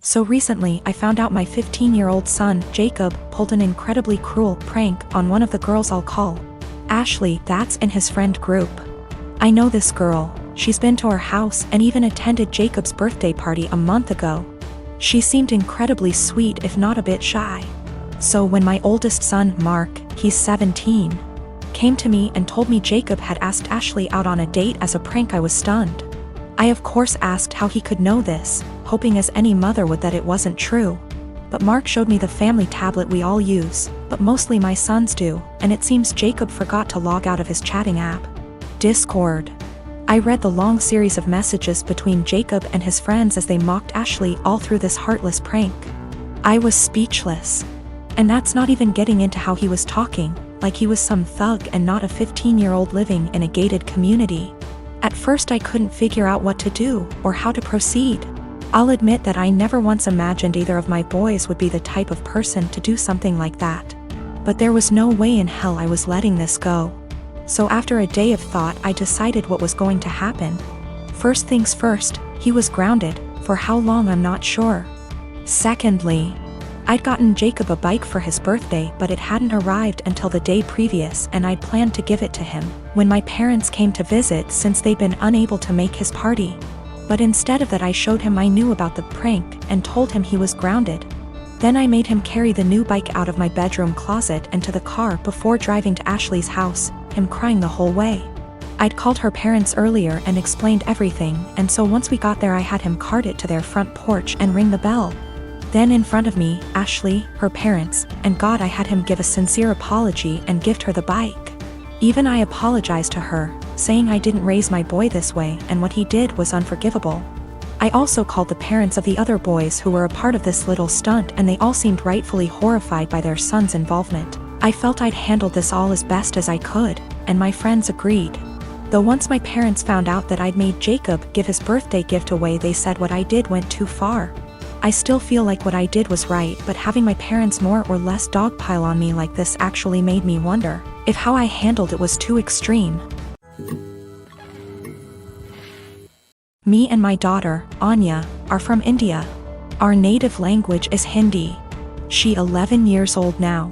So recently I found out my 15-year-old son, Jacob, pulled an incredibly cruel prank on one of the girls I'll call Ashley, that's in his friend group. I know this girl, she's been to our house and even attended Jacob's birthday party a month ago. She seemed incredibly sweet if not a bit shy. So when my oldest son, Mark, he's 17, came to me and told me Jacob had asked Ashley out on a date as a prank, I was stunned. I of course asked how he could know this, hoping as any mother would that it wasn't true. But Mark showed me the family tablet we all use, but mostly my sons do, and it seems Jacob forgot to log out of his chatting app, Discord. I read the long series of messages between Jacob and his friends as they mocked Ashley all through this heartless prank. I was speechless. And that's not even getting into how he was talking, like he was some thug and not a 15-year-old living in a gated community. At first I couldn't figure out what to do or how to proceed. I'll admit that I never once imagined either of my boys would be the type of person to do something like that. But there was no way in hell I was letting this go. So after a day of thought I decided what was going to happen. First things first, he was grounded, for how long I'm not sure. Secondly, I'd gotten Jacob a bike for his birthday, but it hadn't arrived until the day previous and I'd planned to give it to him when my parents came to visit since they'd been unable to make his party. But instead of that I showed him I knew about the prank and told him he was grounded. Then I made him carry the new bike out of my bedroom closet and to the car before driving to Ashley's house, him crying the whole way. I'd called her parents earlier and explained everything, and so once we got there I had him cart it to their front porch and ring the bell. Then in front of me, Ashley, her parents, and God, I had him give a sincere apology and gift her the bike. Even I apologized to her, saying I didn't raise my boy this way and what he did was unforgivable. I also called the parents of the other boys who were a part of this little stunt and they all seemed rightfully horrified by their son's involvement. I felt I'd handled this all as best as I could, and my friends agreed. Though once my parents found out that I'd made Jacob give his birthday gift away, they said what I did went too far. I still feel like what I did was right, but having my parents more or less dogpile on me like this actually made me wonder if how I handled it was too extreme. Me and my daughter, Anya, are from India. Our native language is Hindi. She's 11 years old now.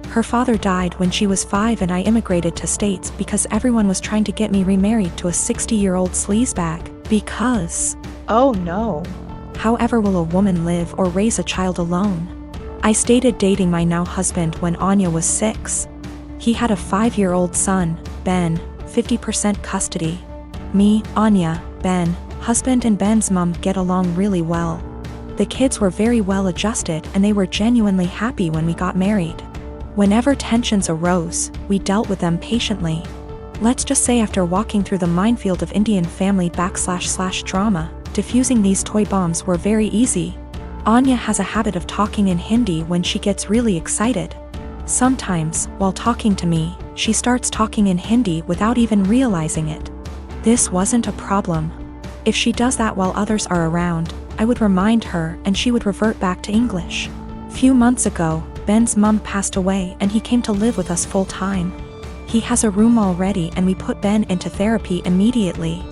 Her father died when she was 5 and I immigrated to States because everyone was trying to get me remarried to a 60-year-old sleazebag because, oh no. However will a woman live or raise a child alone? I started dating my now husband when Anya was 6. He had a 5-year-old son, Ben, 50% custody. Me, Anya, Ben, husband and Ben's mom get along really well. The kids were very well adjusted and they were genuinely happy when we got married. Whenever tensions arose, we dealt with them patiently. Let's just say after walking through the minefield of Indian family / drama, diffusing these toy bombs were very easy. Anya has a habit of talking in Hindi when she gets really excited. Sometimes, while talking to me, she starts talking in Hindi without even realizing it. This wasn't a problem. If she does that while others are around, I would remind her and she would revert back to English. Few months ago, Ben's mom passed away and he came to live with us full time. He has a room already and we put Ben into therapy immediately.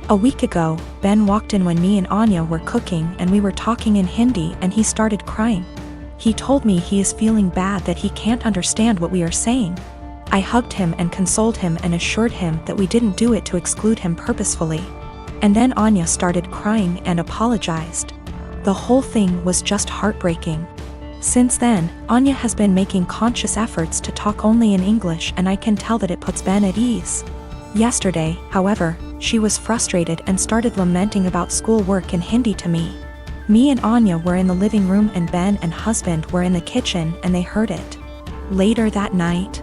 A week ago, Ben walked in when me and Anya were cooking and we were talking in Hindi and he started crying. He told me he is feeling bad that he can't understand what we are saying. I hugged him and consoled him and assured him that we didn't do it to exclude him purposefully. And then Anya started crying and apologized. The whole thing was just heartbreaking. Since then, Anya has been making conscious efforts to talk only in English and I can tell that it puts Ben at ease. Yesterday, however, she was frustrated and started lamenting about schoolwork in Hindi to me. Me and Anya were in the living room and Ben and husband were in the kitchen and they heard it. Later that night,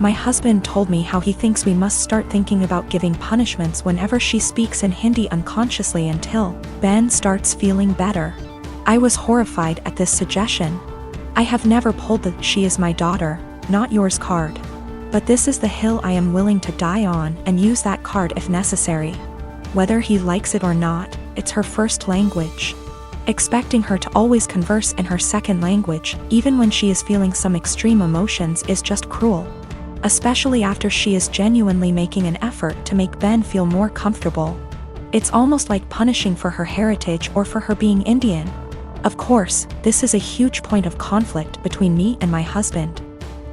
my husband told me how he thinks we must start thinking about giving punishments whenever she speaks in Hindi unconsciously until Ben starts feeling better. I was horrified at this suggestion. I have never pulled the "she is my daughter, not yours" card. But this is the hill I am willing to die on and use that card if necessary. Whether he likes it or not, it's her first language. Expecting her to always converse in her second language, even when she is feeling some extreme emotions, is just cruel. Especially after she is genuinely making an effort to make Ben feel more comfortable. It's almost like punishing for her heritage or for her being Indian. Of course, this is a huge point of conflict between me and my husband.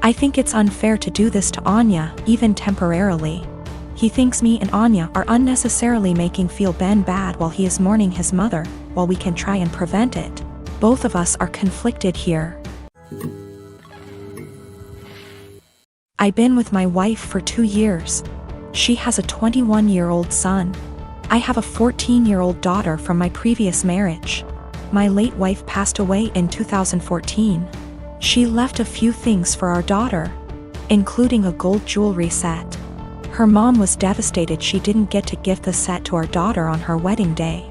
I think it's unfair to do this to Anya, even temporarily. He thinks me and Anya are unnecessarily making feel Ben bad while he is mourning his mother, while we can try and prevent it. Both of us are conflicted here. I've been with my wife for 2 years. She has a 21-year-old son. I have a 14-year-old daughter from my previous marriage. My late wife passed away in 2014. She left a few things for our daughter, including a gold jewelry set. Her mom was devastated she didn't get to gift the set to our daughter on her wedding day.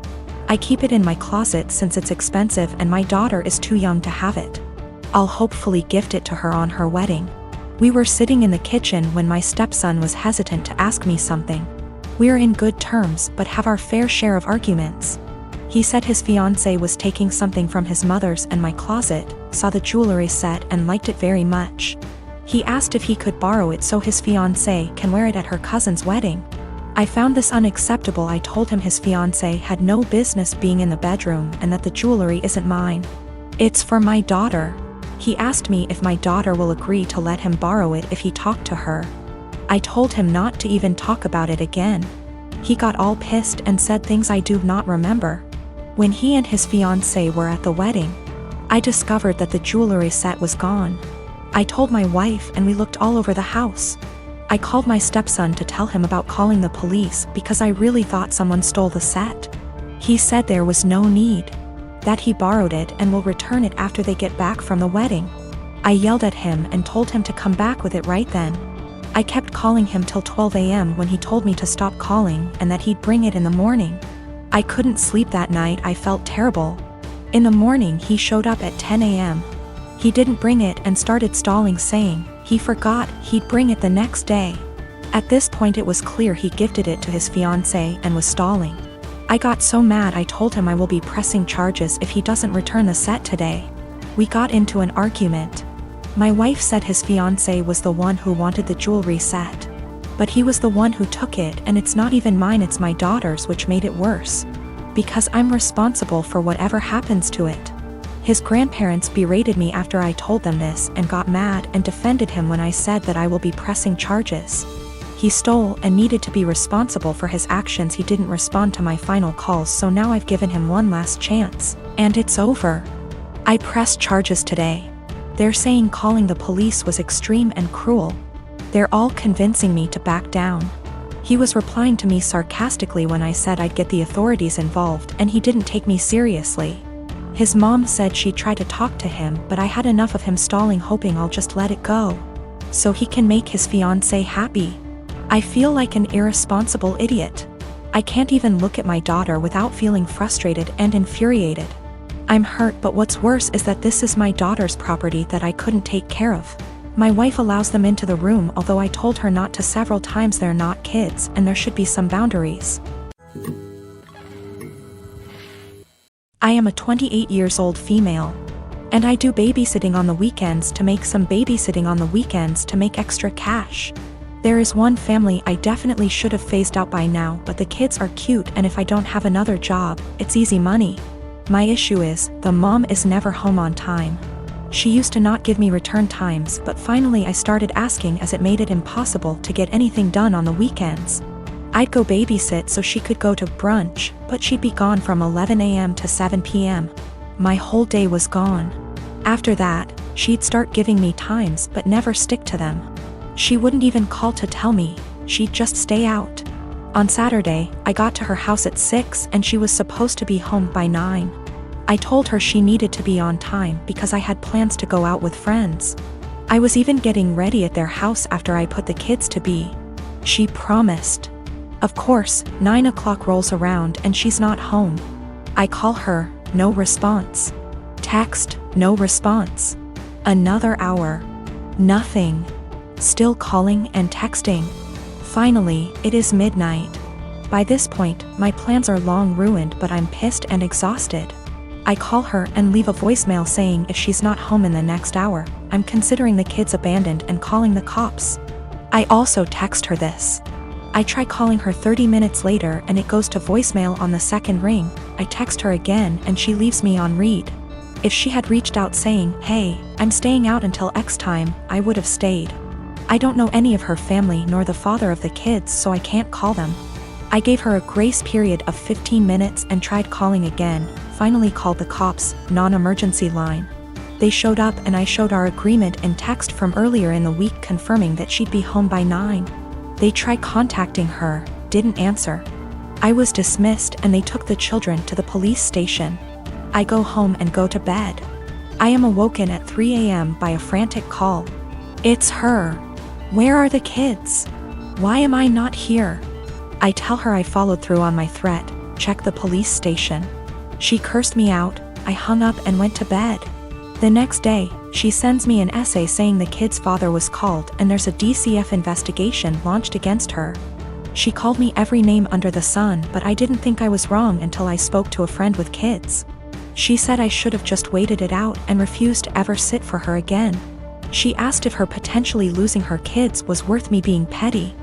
I keep it in my closet since it's expensive and my daughter is too young to have it. I'll hopefully gift it to her on her wedding. We were sitting in the kitchen when my stepson was hesitant to ask me something. We're in good terms but have our fair share of arguments. He said his fiancée was taking something from his mother's and my closet, saw the jewelry set and liked it very much. He asked if he could borrow it so his fiancée can wear it at her cousin's wedding. I found this unacceptable. I told him his fiancée had no business being in the bedroom and that the jewelry isn't mine. It's for my daughter. He asked me if my daughter will agree to let him borrow it if he talked to her. I told him not to even talk about it again. He got all pissed and said things I do not remember. When he and his fiancée were at the wedding, I discovered that the jewelry set was gone. I told my wife and we looked all over the house. I called my stepson to tell him about calling the police because I really thought someone stole the set. He said there was no need, that he borrowed it and will return it after they get back from the wedding. I yelled at him and told him to come back with it right then. I kept calling him till 12 a.m. when he told me to stop calling and that he'd bring it in the morning. I couldn't sleep that night. I felt terrible. In the morning he showed up at 10 a.m. He didn't bring it and started stalling, saying he forgot he'd bring it the next day. At this point it was clear he gifted it to his fiancée and was stalling. I got so mad I told him I will be pressing charges if he doesn't return the set today. We got into an argument. My wife said his fiancée was the one who wanted the jewelry set. But he was the one who took it and it's not even mine, it's my daughter's, which made it worse. Because I'm responsible for whatever happens to it. His grandparents berated me after I told them this and got mad and defended him when I said that I will be pressing charges. He stole and needed to be responsible for his actions. He didn't respond to my final calls, so now I've given him one last chance, and it's over. I pressed charges today. They're saying calling the police was extreme and cruel. They're all convincing me to back down. He was replying to me sarcastically when I said I'd get the authorities involved, and he didn't take me seriously. His mom said she'd try to talk to him, but I had enough of him stalling, hoping I'll just let it go, so he can make his fiancée happy. I feel like an irresponsible idiot. I can't even look at my daughter without feeling frustrated and infuriated. I'm hurt, but what's worse is that this is my daughter's property that I couldn't take care of. My wife allows them into the room, although I told her not to several times. They're not kids and there should be some boundaries. I am a 28-year-old female, and I do babysitting on the weekends to make extra cash. There is one family I definitely should have phased out by now, but the kids are cute and if I don't have another job, it's easy money. My issue is, the mom is never home on time. She used to not give me return times, but finally I started asking as it made it impossible to get anything done on the weekends. I'd go babysit so she could go to brunch, but she'd be gone from 11 a.m. to 7 p.m. My whole day was gone. After that, she'd start giving me times but never stick to them. She wouldn't even call to tell me, she'd just stay out. On Saturday, I got to her house at 6 and she was supposed to be home by 9. I told her she needed to be on time because I had plans to go out with friends. I was even getting ready at their house after I put the kids to bed. She promised. Of course, 9 o'clock rolls around and she's not home. I call her, no response. Text, no response. Another hour. Nothing. Still calling and texting. Finally, it is midnight. By this point, my plans are long ruined, but I'm pissed and exhausted. I call her and leave a voicemail saying if she's not home in the next hour, I'm considering the kids abandoned and calling the cops. I also text her this. I try calling her 30 minutes later and it goes to voicemail on the second ring. I text her again and she leaves me on read. If she had reached out saying, "Hey, I'm staying out until X time," I would have stayed. I don't know any of her family nor the father of the kids, so I can't call them. I gave her a grace period of 15 minutes and tried calling again, finally called the cops, non-emergency line. They showed up and I showed our agreement and text from earlier in the week confirming that she'd be home by 9. They tried contacting her, didn't answer. I was dismissed and they took the children to the police station. I go home and go to bed. I am awoken at 3 a.m. by a frantic call. It's her. Where are the kids? Why am I not here? I tell her I followed through on my threat, check the police station. She cursed me out, I hung up and went to bed. The next day, she sends me an essay saying the kid's father was called and there's a DCF investigation launched against her. She called me every name under the sun, but I didn't think I was wrong until I spoke to a friend with kids. She said I should have just waited it out and refused to ever sit for her again. She asked if her potentially losing her kids was worth me being petty.